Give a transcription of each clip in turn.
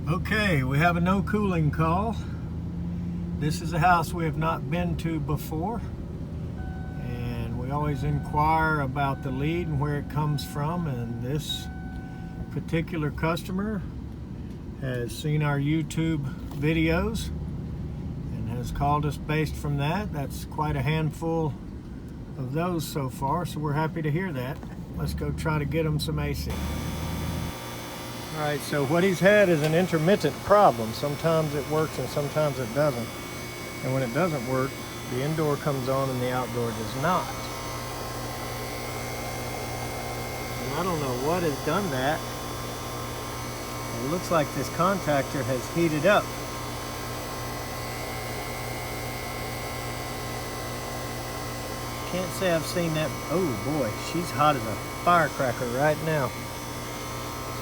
Okay, we have a no cooling call. This is a house we have not been to before, and we always inquire about the lead and where it comes from, and this particular customer has seen our YouTube videos and has called us based from that. That's quite a handful of those so far, so we're happy to hear that. Let's go try to get them some AC. All right, so what he's had is an intermittent problem. Sometimes it works and sometimes it doesn't. And when it doesn't work, the indoor comes on and the outdoor does not. And I don't know what has done that. It looks like this contactor has heated up. Can't say I've seen that. Oh boy, she's hot as a firecracker right now.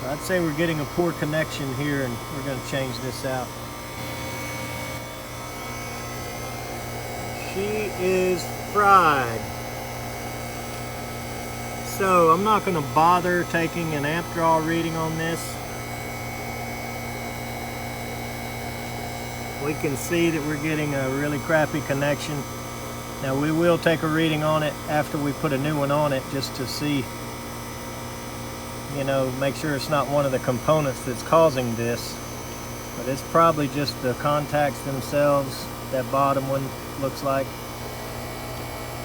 So I'd say we're getting a poor connection here, and we're going to change this out. She is fried. So I'm not going to bother taking an amp draw reading on this. We can see that we're getting a really crappy connection. Now we will take a reading on it after we put a new one on it, just to see, make sure it's not one of the components that's causing this. But it's probably just the contacts themselves. That bottom one looks like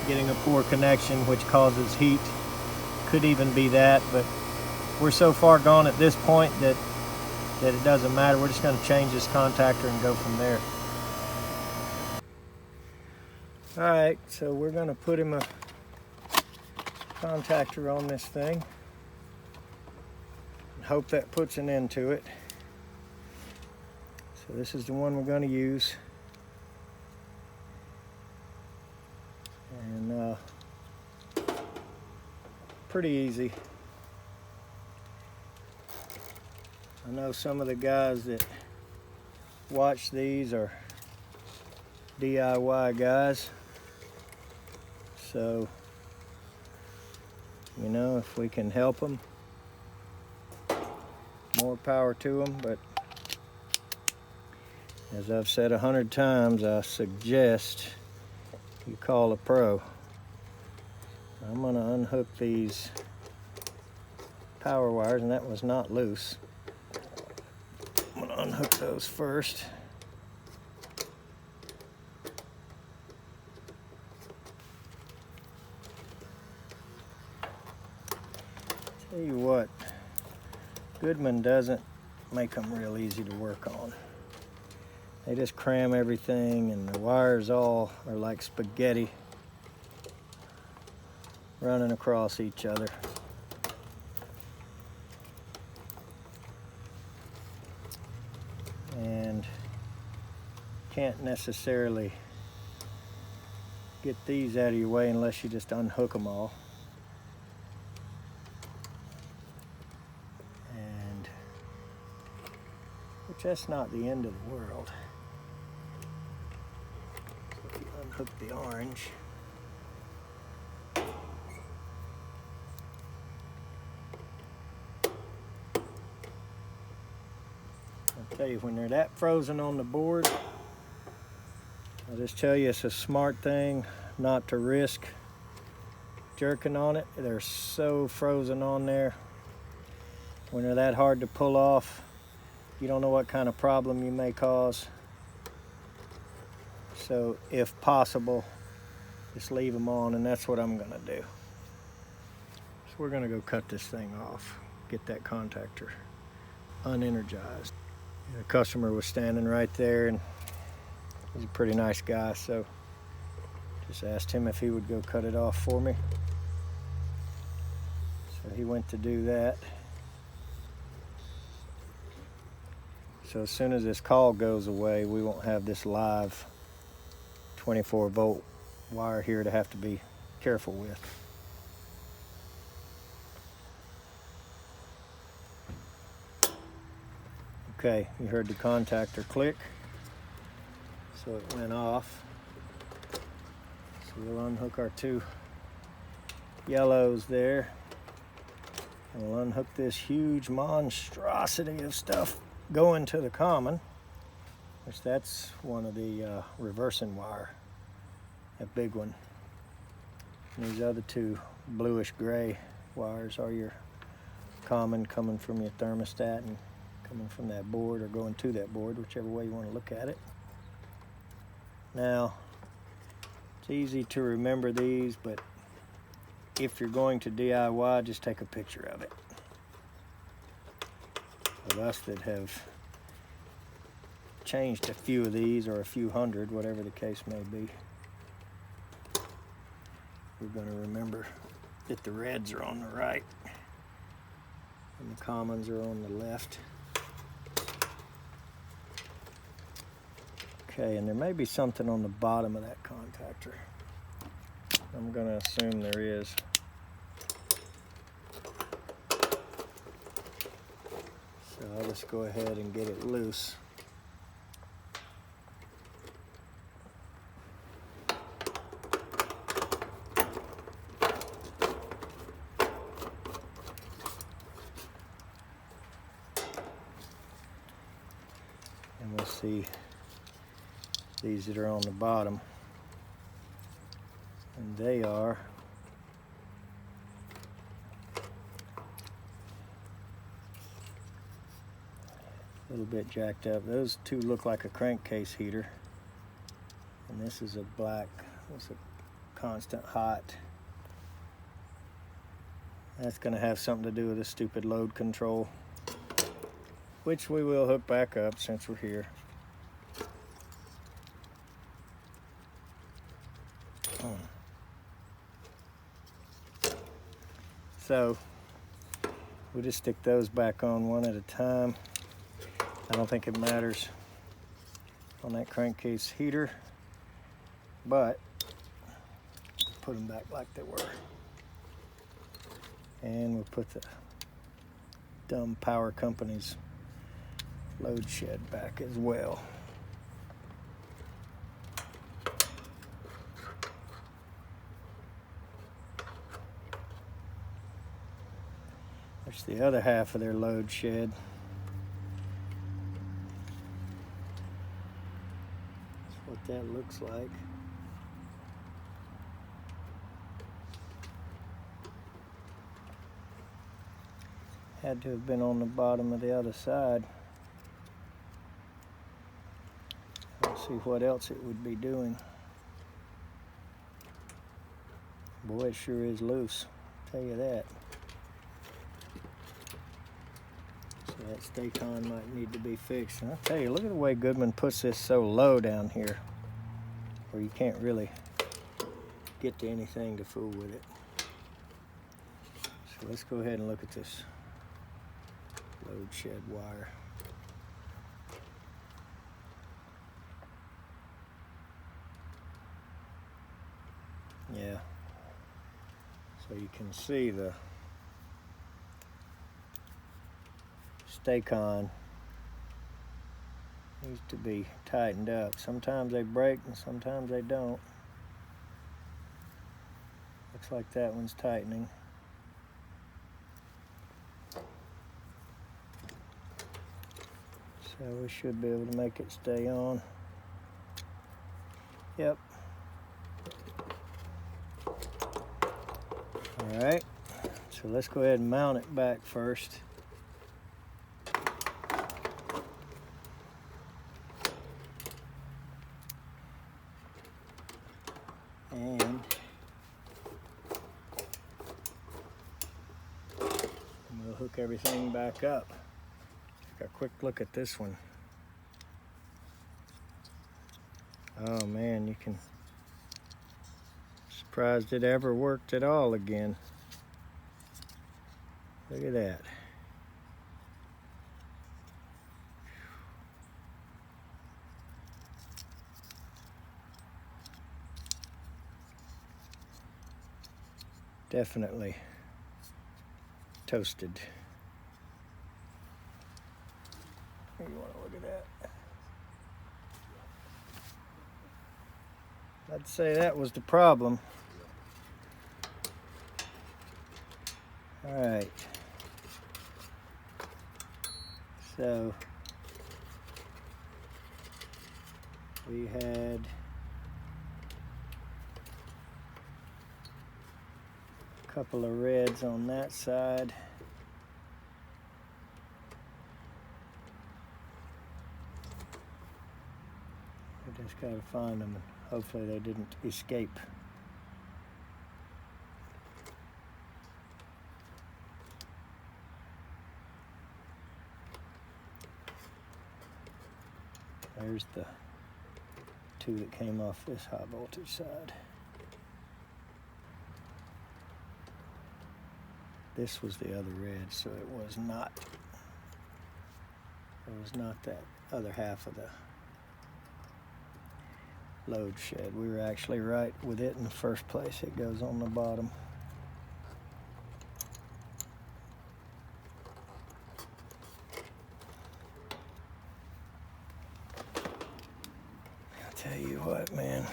getting a poor connection, which causes heat. Could even be that, but we're so far gone at this point that it doesn't matter. We're just going to change this contactor and go from there. Alright, so we're going to put him a contactor on this thing and hope that puts an end to it. So this is the one we're going to use. And pretty easy. I know some of the guys that watch these are DIY guys. So, if we can help them, more power to them. But as I've said 100 times, I suggest you call a pro. I'm going to unhook these power wires, and that was not loose. I'm going to unhook those first. Tell you what, Goodman doesn't make them real easy to work on. They just cram everything, and the wires all are like spaghetti running across each other. And can't necessarily get these out of your way unless you just unhook them all. Which that's not the end of the world. So if you unhook the orange, I'll tell you, when they're that frozen on the board, I'll just tell you it's a smart thing not to risk jerking on it. They're so frozen on there. When they're that hard to pull off, you don't know what kind of problem you may cause. So if possible, just leave them on, and that's what I'm going to do. So we're going to go cut this thing off, get that contactor unenergized. The customer was standing right there, and he's a pretty nice guy, so just asked him if he would go cut it off for me. So he went to do that. So as soon as this call goes away, we won't have this live 24-volt wire here to have to be careful with. Okay, you heard the contactor click, so it went off. So we'll unhook our two yellows there, and we'll unhook this huge monstrosity of stuff going to the common, which that's one of the reversing wire, that big one. And these other two bluish gray wires are your common, coming from your thermostat and coming from that board or going to that board, whichever way you want to look at it. Now, it's easy to remember these, but if you're going to DIY, just take a picture of it. Of us that have changed a few of these, or a few hundred, whatever the case may be, we're going to remember that the reds are on the right and the commons are on the left. Okay, and there may be something on the bottom of that contactor. I'm going to assume there is. So I'll just go ahead and get it loose. And we'll see these that are on the bottom. And they are a little bit jacked up. Those two look like a crankcase heater. And this is a black, it's a constant hot. That's going to have something to do with the stupid load control, which we will hook back up since we're here. So we'll just stick those back on one at a time. I don't think it matters on that crankcase heater, but put them back like they were. And we'll put the dumb power company's load shed back as well. There's the other half of their load shed. That's what that looks like. Had to have been on the bottom of the other side. Let's see what else it would be doing. Boy, it sure is loose, I'll tell you that. So that stay-con might need to be fixed. And I'll tell you, look at the way Goodman puts this so low down here, where you can't really get to anything to fool with it. So let's go ahead and look at this load shed wire. Yeah, so you can see the stay-con needs to be tightened up. Sometimes they break and sometimes they don't. Looks like that one's tightening. So we should be able to make it stay on. Yep. All right, so let's go ahead and mount it back first. And we'll hook everything back up. Take a quick look at this one. Oh man, you can, surprised it ever worked at all again. Look at that. Definitely toasted. You want to look at that? I'd say that was the problem. All right. So We had a couple of reds on that side. We just gotta find them, and hopefully they didn't escape. There's the two that came off this high voltage side. This was the other red, so it was not that other half of the load shed. We were actually right with it in the first place. It goes on the bottom. I'll tell you what, man.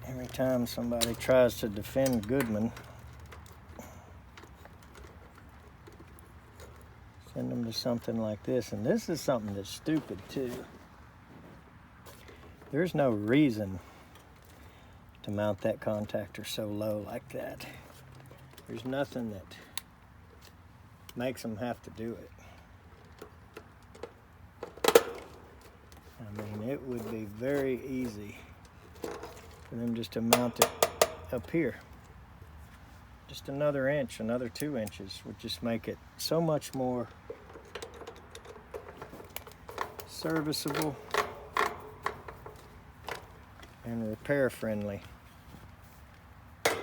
Every time somebody tries to defend Goodman, send them to something like this. And this is something that's stupid too. There's no reason to mount that contactor so low like that. There's nothing that makes them have to do it. I mean, it would be very easy for them just to mount it up here. Just another inch, another 2 inches would just make it so much more serviceable and repair friendly. But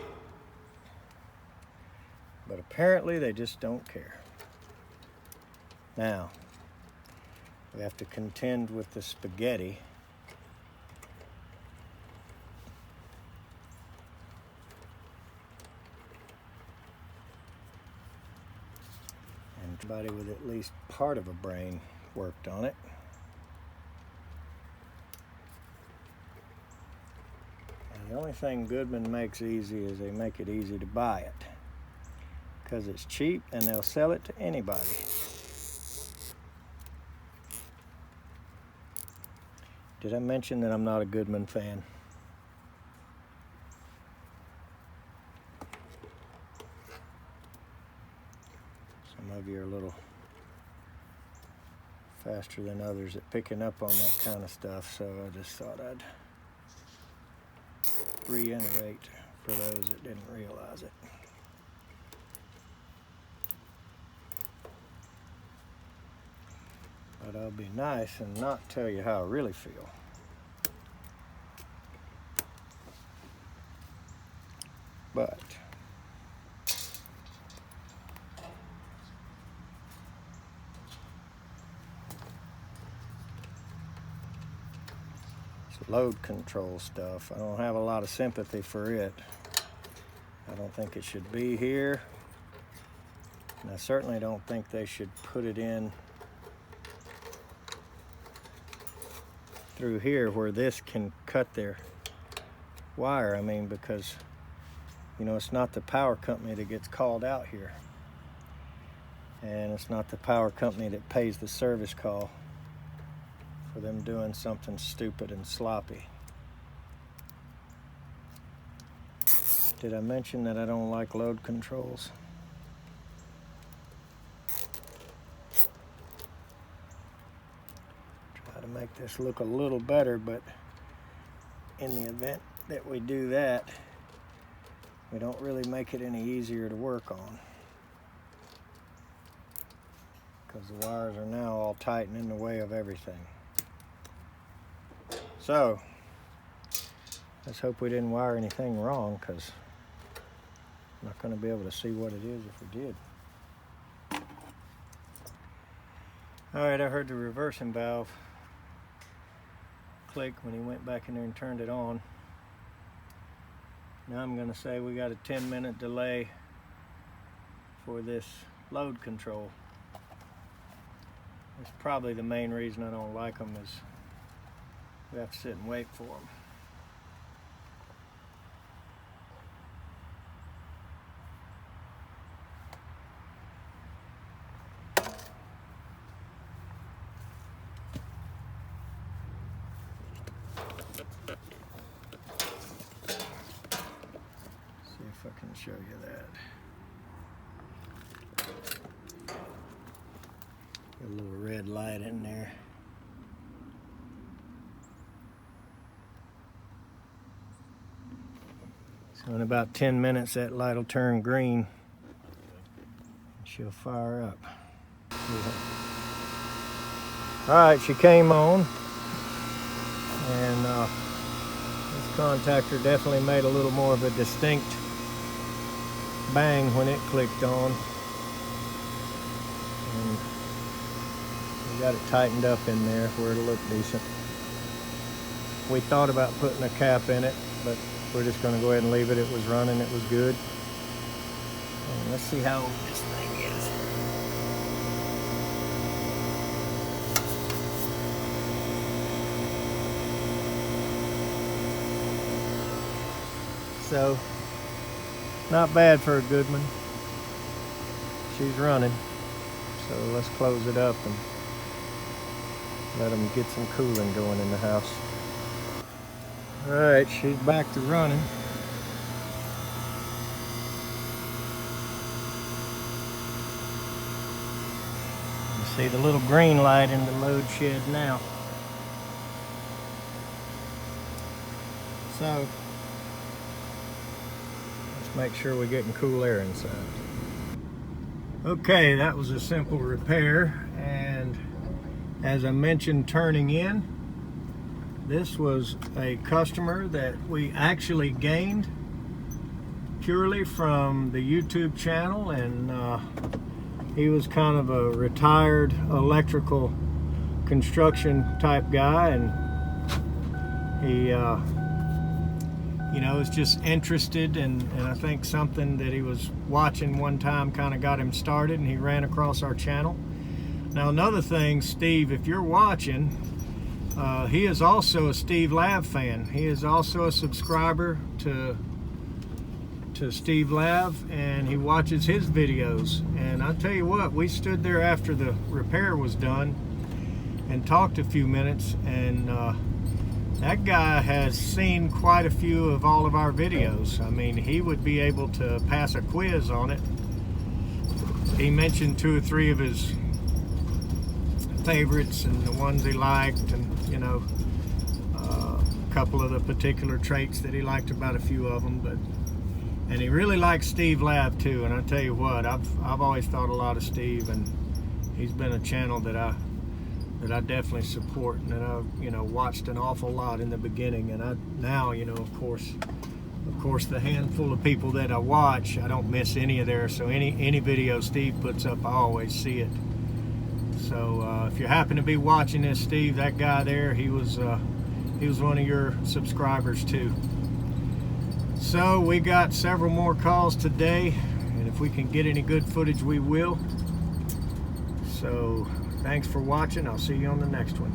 apparently they just don't care. Now, we have to contend with the spaghetti. And somebody with at least part of a brain worked on it. And the only thing Goodman makes easy is they make it easy to buy it, because it's cheap and they'll sell it to anybody. Did I mention that I'm not a Goodman fan? Some of you are a little faster than others at picking up on that kind of stuff, so I just thought I'd reiterate for those that didn't realize it. But I'll be nice and not tell you how I really feel. But it's load control stuff. I don't have a lot of sympathy for it. I don't think it should be here. And I certainly don't think they should put it in through here where this can cut their wire. I mean, because, you know, it's not the power company that gets called out here. And it's not the power company that pays the service call for them doing something stupid and sloppy. Did I mention that I don't like load controls? Try to make this look a little better, but in the event that we do that, we don't really make it any easier to work on, because the wires are now all tight and in the way of everything. So let's hope we didn't wire anything wrong, because I'm not going to be able to see what it is if we did. All right, I heard the reversing valve click when he went back in there and turned it on. Now I'm going to say we got a 10-minute delay for this load control. That's probably the main reason I don't like them, is we have to sit and wait for them. show you that. Got a little red light in there. So in about 10 minutes that light will turn green. She'll fire up. Alright, she came on, and this contactor definitely made a little more of a distinct bang when it clicked on. And we got it tightened up in there where it'll look decent. We thought about putting a cap in it, but we're just going to go ahead and leave it. It was running, it was good. And let's see how old this thing is. So, not bad for a Goodman. She's running. So let's close it up and let them get some cooling going in the house. Alright, she's back to running. You see the little green light in the load shed now. So, let's make sure we're getting cool air inside. Okay, that was a simple repair, and as I mentioned turning in, this was a customer that we actually gained purely from the YouTube channel, and he was kind of a retired electrical construction type guy, and he you know, was just interested, and I think something that he was watching one time kind of got him started, and he ran across our channel. Now another thing, Steve, if you're watching, he is also a Steve Lav fan. He is also a subscriber to Steve Lav, and he watches his videos. And I tell you what, we stood there after the repair was done and talked a few minutes, and that guy has seen quite a few of all of our videos. I mean, he would be able to pass a quiz on it. He mentioned 2 or 3 of his favorites and the ones he liked, and you know, a couple of the particular traits that he liked about a few of them. And he really likes Steve Lav too. And I tell you what, I've always thought a lot of Steve, and he's been a channel that I definitely support, and that I've, you know, watched an awful lot in the beginning. And now, you know, of course, the handful of people that I watch, I don't miss any of theirs. So any video Steve puts up, I always see it. So if you happen to be watching this, Steve, that guy there, he was one of your subscribers too. So we got several more calls today, and if we can get any good footage, we will. So thanks for watching. I'll see you on the next one.